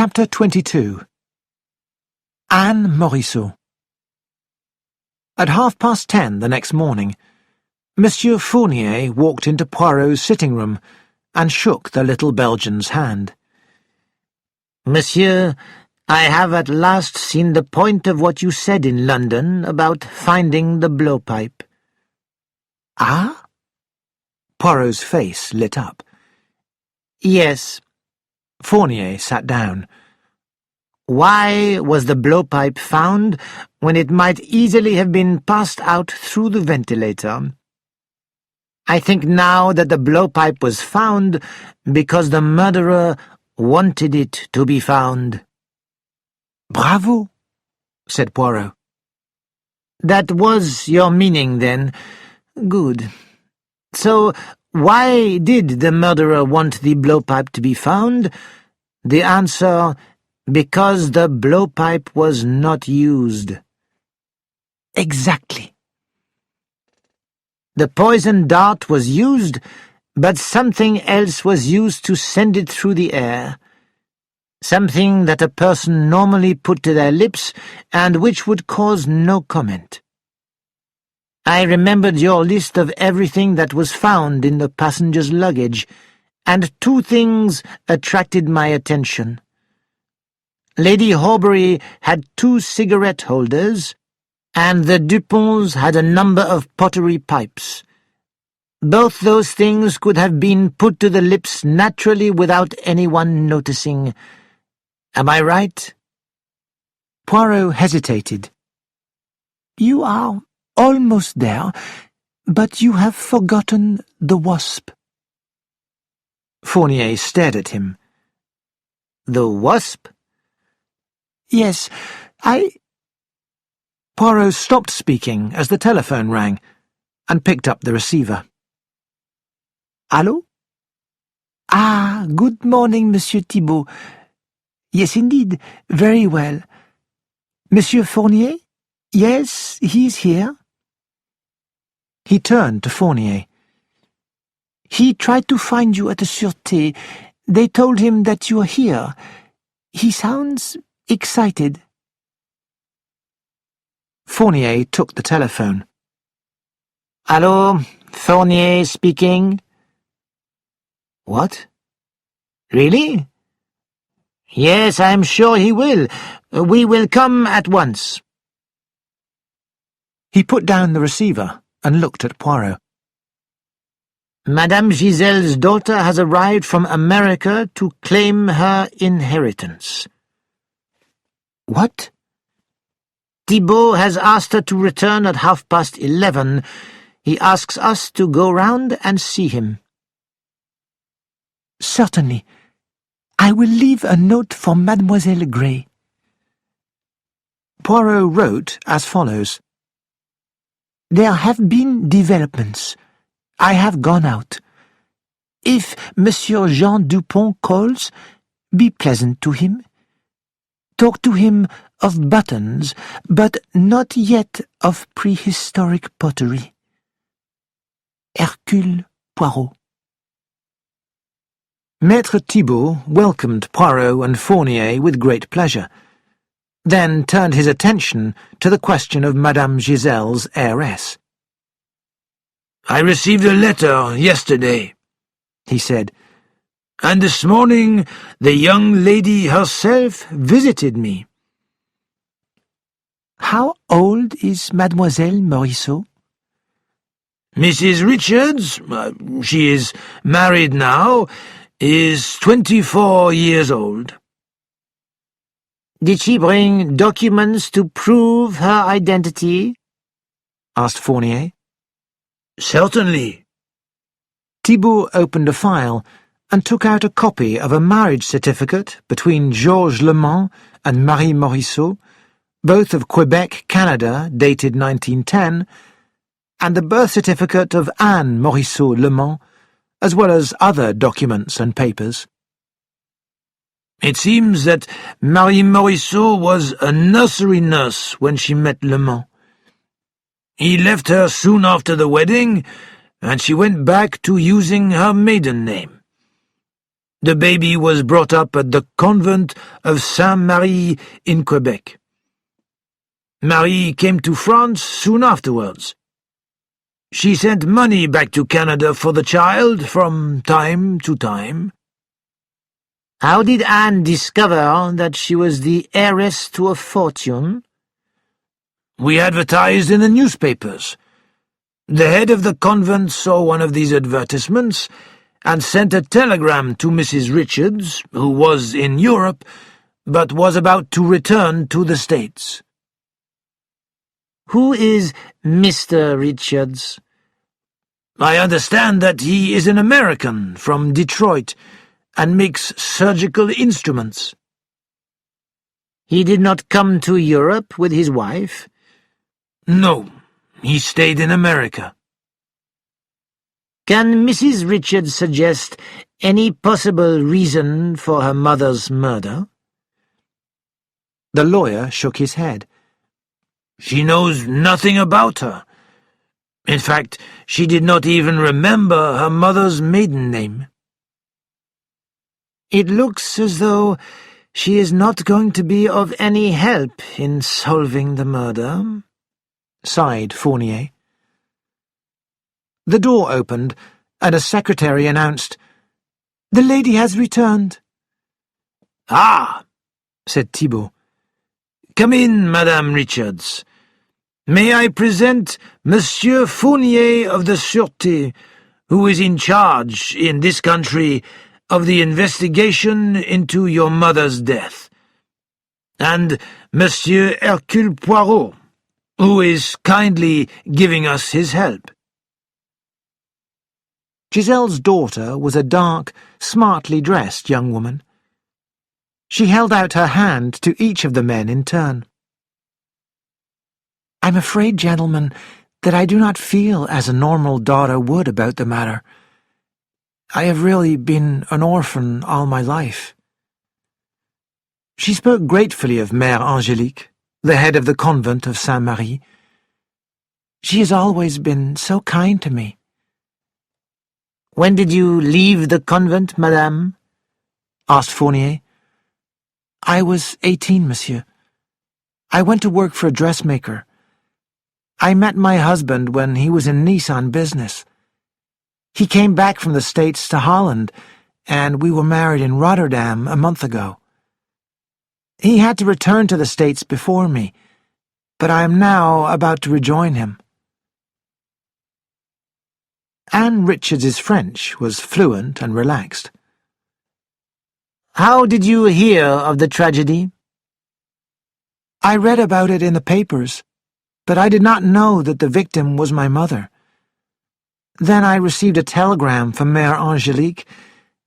Chapter 22. Anne Morisot. At 10:30 the next morning, Monsieur Fournier walked into Poirot's sitting room and shook the little Belgian's hand. "Monsieur, I have at last seen the point of what you said in London about finding the blowpipe." "Ah?" Poirot's face lit up. "Yes." Fournier sat down. "Why was the blowpipe found when it might easily have been passed out through the ventilator? I think now that the blowpipe was found because the murderer wanted it to be found." "Bravo," said Poirot. "That was your meaning, then? Good. So, why did the murderer want the blowpipe to be found? The answer: because the blowpipe was not used." "Exactly." "The poison dart was used, but something else was used to send it through the air. Something that a person normally put to their lips and which would cause no comment. I remembered your list of everything that was found in the passenger's luggage, and two things attracted my attention. Lady Horbury had 2 cigarette holders, and the Duponts had a number of pottery pipes. Both those things could have been put to the lips naturally without anyone noticing. Am I right?" Poirot hesitated. "You are almost there, but you have forgotten the wasp." Fournier stared at him. "The wasp?" "Yes, Poirot stopped speaking as the telephone rang and picked up the receiver. "Allô? Ah, good morning, Monsieur Thibault. Yes, indeed, very well. Monsieur Fournier? Yes, he's here." He turned to Fournier. "He tried to find you at the Sûreté. They told him that you are here. He sounds excited." Fournier took the telephone. "Allô, Fournier speaking." "What? "Really?" "Yes, I'm sure he will. We will come at once." He put down the receiver and looked at Poirot. "Madame Giselle's daughter has arrived from America to claim her inheritance." "What?" "Thibault has asked her to return at 11:30. He asks us to go round and see him." "Certainly. I will leave a note for Mademoiselle Gray." Poirot wrote as follows: "There have been developments. I have gone out. If Monsieur Jean Dupont calls, be pleasant to him. Talk to him of buttons, but not yet of prehistoric pottery. Hercule Poirot." Maître Thibault welcomed Poirot and Fournier with great pleasure, then turned his attention to the question of Madame Giselle's heiress. "I received a letter yesterday," he said, "and this morning the young lady herself visited me." "How old is Mademoiselle Morisot?" "Mrs. Richards, she is married now, is 24 years old." "Did she bring documents to prove her identity?" asked Fournier. "Certainly." Thibault opened a file and took out a copy of a marriage certificate between Georges Le Mans and Marie Morisot, both of Quebec, Canada, dated 1910, and the birth certificate of Anne Morisot Le Mans, as well as other documents and papers. "It seems that Marie Morisot was a nursery nurse when she met Le Mans. He left her soon after the wedding, and she went back to using her maiden name. The baby was brought up at the convent of Saint-Marie in Quebec. Marie came to France soon afterwards. She sent money back to Canada for the child from time to time. How did Anne discover that she was the heiress to a fortune? We advertised in the newspapers. The head of the convent saw one of these advertisements and sent a telegram to Mrs. Richards, who was in Europe, but was about to return to the States. Who is Mr. Richards? I understand that he is an American from Detroit and makes surgical instruments. He did not come to Europe with his wife? No, he stayed in America. Can Mrs. Richards suggest any possible reason for her mother's murder? The lawyer shook his head. She knows nothing about her. In fact, she did not even remember her mother's maiden name. It looks as though she is not going to be of any help in solving the murder, sighed Fournier. The door opened, and a secretary announced, "The lady has returned." "Ah," said Thibault. "Come in, Madame Richards. May I present Monsieur Fournier of the Sûreté, who is in charge in this country of the investigation into your mother's death, and Monsieur Hercule Poirot, who is kindly giving us his help." Giselle's daughter was a dark, smartly dressed young woman. She held out her hand to each of the men in turn. "I'm afraid, gentlemen, that I do not feel as a normal daughter would about the matter. I have really been an orphan all my life." She spoke gratefully of Mère Angélique, the head of the convent of Saint-Marie. "She has always been so kind to me." "When did you leave the convent, madame?" asked Fournier. "I was 18, monsieur. I went to work for a dressmaker. I met my husband when he was in Nice on business. He came back from the States to Holland, and we were married in Rotterdam a month ago. He had to return to the States before me, but I am now about to rejoin him." Anne Richards's French was fluent and relaxed. "How did you hear of the tragedy?" "I read about it in the papers, but I did not know that the victim was my mother. Then I received a telegram from Mère Angélique,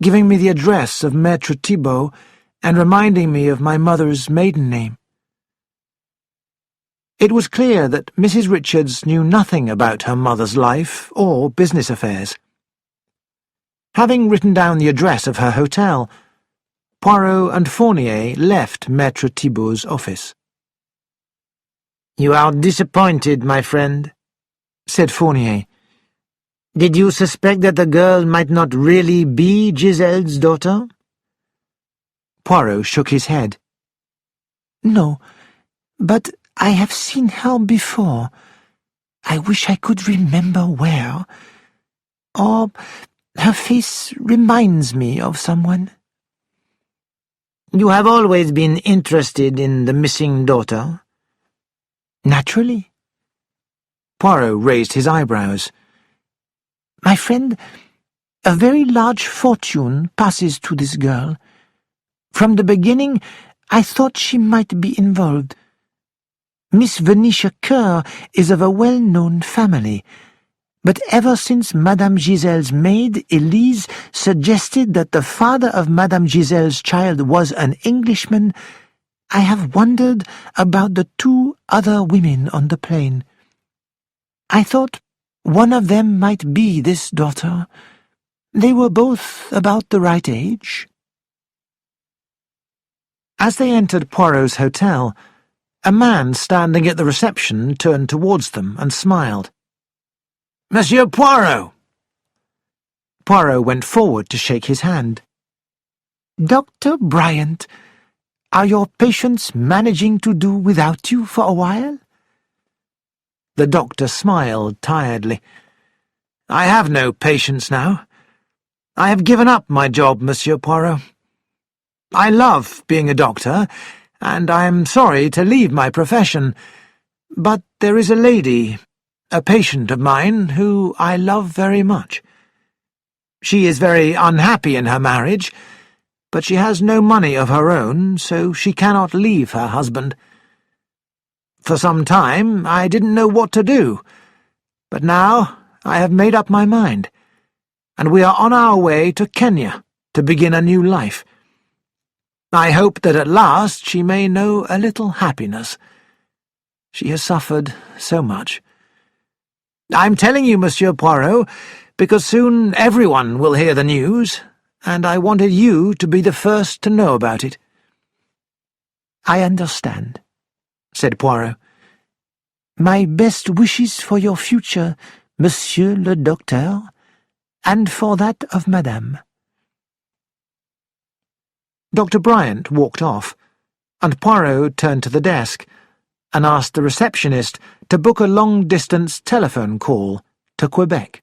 giving me the address of Maître Thibault and reminding me of my mother's maiden name." It was clear that Mrs. Richards knew nothing about her mother's life or business affairs. Having written down the address of her hotel, Poirot and Fournier left Maître Thibault's office. "You are disappointed, my friend," said Fournier. "Did you suspect that the girl might not really be Giselle's daughter?" Poirot shook his head. "No, but I have seen her before. I wish I could remember where. Or her face reminds me of someone." "You have always been interested in the missing daughter?" "Naturally." Poirot raised his eyebrows. "My friend, a very large fortune passes to this girl. From the beginning, I thought she might be involved. Miss Venetia Kerr is of a well-known family, but ever since Madame Giselle's maid, Elise, suggested that the father of Madame Giselle's child was an Englishman, I have wondered about the two other women on the plane. I thought one of them might be this daughter. They were both about the right age." As they entered Poirot's hotel, a man standing at the reception turned towards them and smiled. "Monsieur Poirot!" Poirot went forward to shake his hand. Dr. Bryant, are your patients managing to do without you for a while? The doctor smiled tiredly. I have no patience now. I have given up my job, Monsieur Poirot. I love being a doctor, and I am sorry to leave my profession, but there is a lady, a patient of mine, who I love very much. She is very unhappy in her marriage, but she has no money of her own, so she cannot leave her husband. For some time I didn't know what to do, but now I have made up my mind, and we are on our way to Kenya to begin a new life. I hope that at last she may know a little happiness. She has suffered so much. I'm telling you, Monsieur Poirot, because soon everyone will hear the news, and I wanted you to be the first to know about it." "I understand," said Poirot. "My best wishes for your future, Monsieur le Docteur, and for that of Madame." Dr. Bryant walked off, and Poirot turned to the desk and asked the receptionist to book a long-distance telephone call to Quebec.